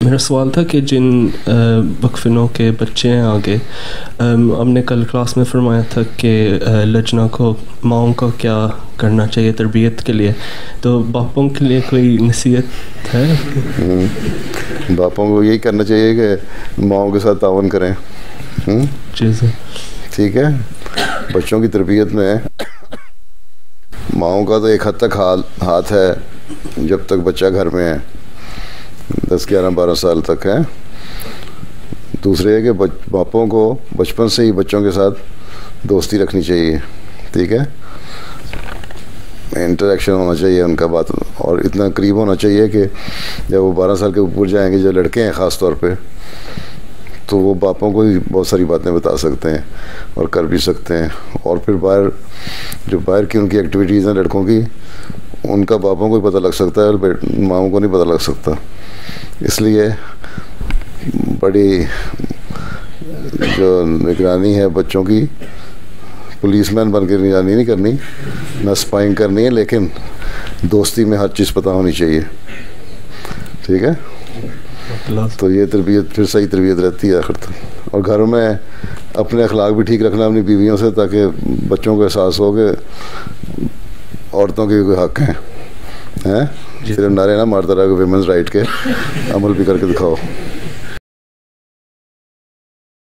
मेरा सवाल था कि जिन वक्फिनों के बच्चे हैं आगे, हमने कल क्लास में फरमाया था कि लजना को माओं को क्या करना चाहिए तरबियत के लिए, तो बापों के लिए कोई नसीहत है? बापों को यही करना चाहिए कि माओं के साथ तावन करें। जी सर। ठीक है। बच्चों की तरबियत में माओं का तो एक हद तक हाथ है जब तक बच्चा घर में है, 10, 11, 12 साल तक है। दूसरे है कि बापों को बचपन से ही बच्चों के साथ दोस्ती रखनी चाहिए। ठीक है, इंटरेक्शन होना चाहिए उनका, बात और इतना करीब होना चाहिए कि जब वो 12 साल के ऊपर जाएंगे, जो लड़के हैं ख़ास तौर पे, तो वो बापों को ही बहुत सारी बातें बता सकते हैं और कर भी सकते हैं। और फिर बाहर की उनकी एक्टिविटीज़ हैं लड़कों की, उनका बापों को ही पता लग सकता है और माओं को नहीं पता लग सकता। इसलिए बड़ी जो निगरानी है बच्चों की, पुलिसमैन बन के निगरानी नहीं करनी, न स्पाइंग करनी है, लेकिन दोस्ती में हर चीज़ पता होनी चाहिए। ठीक है, तो ये तरबियत फिर सही तरबियत रहती है आखिर तक। और घर में अपने अखलाक भी ठीक रखना अपनी बीवियों से, ताकि बच्चों को एहसास हो कि औरतों के भी कोई हक़ हैं। सिर्फ नारे ना मारता रहा कि विमेंस राइट के, अमल भी करके दिखाओ।